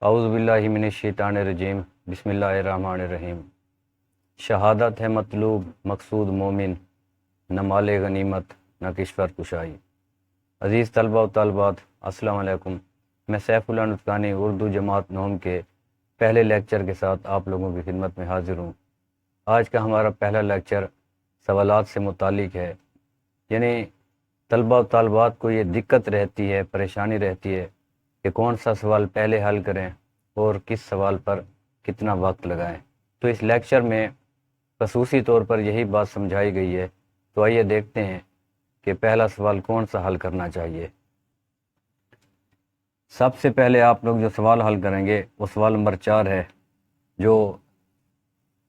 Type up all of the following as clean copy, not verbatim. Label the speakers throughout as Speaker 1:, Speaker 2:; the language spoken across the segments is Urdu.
Speaker 1: اعوذ باللہ من الشیطان الرجیم بسم اللہ الرحمن الرحیم۔ شہادت ہے مطلوب مقصود مومن، نہ مال غنیمت نہ کشور کشائی۔ عزیز طلبہ و طالبات، السلام علیکم۔ میں سیف اللہ نطقانی اردو جماعت نوم کے پہلے لیکچر کے ساتھ آپ لوگوں کی خدمت میں حاضر ہوں۔ آج کا ہمارا پہلا لیکچر سوالات سے متعلق ہے، یعنی طلبہ و طالبات کو یہ دقت رہتی ہے، پریشانی رہتی ہے کہ کون سا سوال پہلے حل کریں اور کس سوال پر کتنا وقت لگائیں۔ تو اس لیکچر میں خصوصی طور پر یہی بات سمجھائی گئی ہے۔ تو آئیے دیکھتے ہیں کہ پہلا سوال کون سا حل کرنا چاہیے۔ سب سے پہلے آپ لوگ جو سوال حل کریں گے وہ سوال نمبر 4 ہے، جو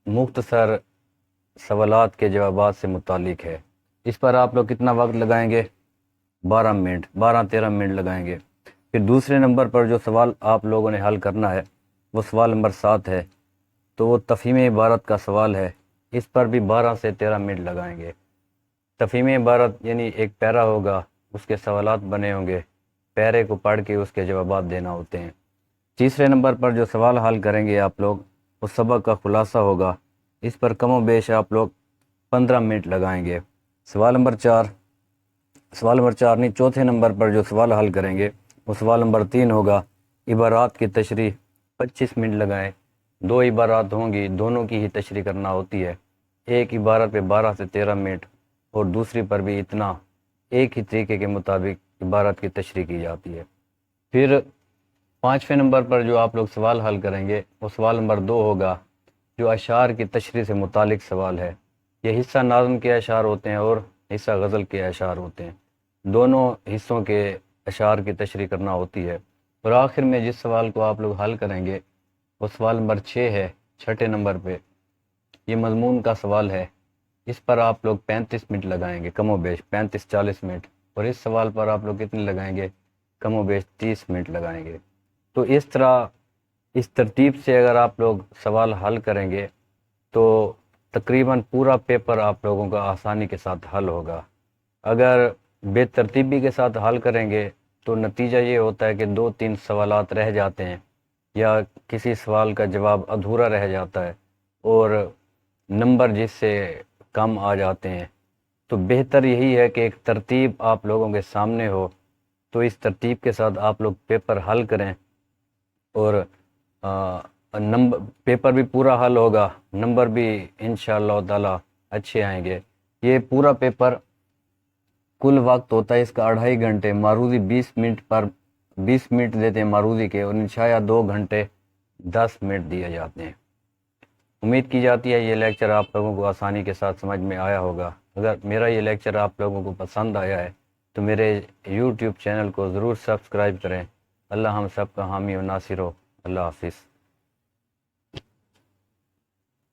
Speaker 1: مختصر سوالات کے جوابات سے متعلق ہے۔ اس پر آپ لوگ کتنا وقت لگائیں گے؟ 12-13 منٹ لگائیں گے۔ پھر دوسرے نمبر پر جو سوال آپ لوگوں نے حل کرنا ہے وہ سوال نمبر 7 ہے، تو وہ تفہیم عبارت کا سوال ہے۔ اس پر بھی 12 سے 13 منٹ لگائیں گے۔ تفہیم عبارت یعنی ایک پیرا ہوگا، اس کے سوالات بنے ہوں گے، پیرے کو پڑھ کے اس کے جوابات دینا ہوتے ہیں۔ تیسرے نمبر پر جو سوال حل کریں گے آپ لوگ وہ سبق کا خلاصہ ہوگا۔ اس پر کم و بیش آپ لوگ 15 منٹ لگائیں گے۔ سوال نمبر 4 نہیں، چوتھے نمبر پر جو سوال حل کریں گے وہ سوال نمبر 3 ہوگا، عبارات کی تشریح 25 منٹ لگائیں۔ 2 عبارات ہوں گی، دونوں کی ہی تشریح کرنا ہوتی ہے۔ ایک عبارت پہ 12 سے 13 منٹ اور دوسری پر بھی اتنا، ایک ہی طریقے کے مطابق عبارت کی تشریح کی جاتی ہے۔ پھر 5ویں نمبر پر جو آپ لوگ سوال حل کریں گے وہ سوال نمبر 2 ہوگا، جو اشعار کی تشریح سے متعلق سوال ہے۔ یہ حصہ نظم کے اشعار ہوتے ہیں اور حصہ غزل کے اشعار ہوتے ہیں۔ دونوں حصوں کے اشعار کی تشریح کرنا ہوتی ہے۔ اور آخر میں جس سوال کو آپ لوگ حل کریں گے وہ سوال نمبر 6 ہے، 6 نمبر پہ۔ یہ مضمون کا سوال ہے۔ اس پر آپ لوگ 35 منٹ لگائیں گے، کم و بیش 35-40 منٹ، اور اس سوال پر آپ لوگ کتنے لگائیں گے؟ کم و بیش 30 منٹ لگائیں گے۔ تو اس طرح، اس ترتیب سے اگر آپ لوگ سوال حل کریں گے تو تقریباً پورا پیپر آپ لوگوں کا آسانی کے ساتھ حل ہوگا۔ اگر بے ترتیبی کے ساتھ حل کریں گے تو نتیجہ یہ ہوتا ہے کہ 2-3 سوالات رہ جاتے ہیں، یا کسی سوال کا جواب ادھورا رہ جاتا ہے اور نمبر جس سے کم آ جاتے ہیں۔ تو بہتر یہی ہے کہ ایک ترتیب آپ لوگوں کے سامنے ہو، تو اس ترتیب کے ساتھ آپ لوگ پیپر حل کریں، اور پیپر بھی پورا حل ہوگا، نمبر بھی انشاءاللہ تعالی اچھے آئیں گے۔ یہ پورا پیپر کل وقت ہوتا ہے اس کا 2.5 گھنٹے، معروضی 20 منٹ پر 20 منٹ دیتے ہیں معروضی کے، اور انشاء 2 گھنٹے 10 منٹ دیے جاتے ہیں۔ امید کی جاتی ہے یہ لیکچر آپ لوگوں کو آسانی کے ساتھ سمجھ میں آیا ہوگا۔ اگر میرا یہ لیکچر آپ لوگوں کو پسند آیا ہے تو میرے YouTube چینل کو ضرور سبسکرائب کریں۔ اللہ ہم سب کا حامی و ناصر ہو۔ اللہ حافظ۔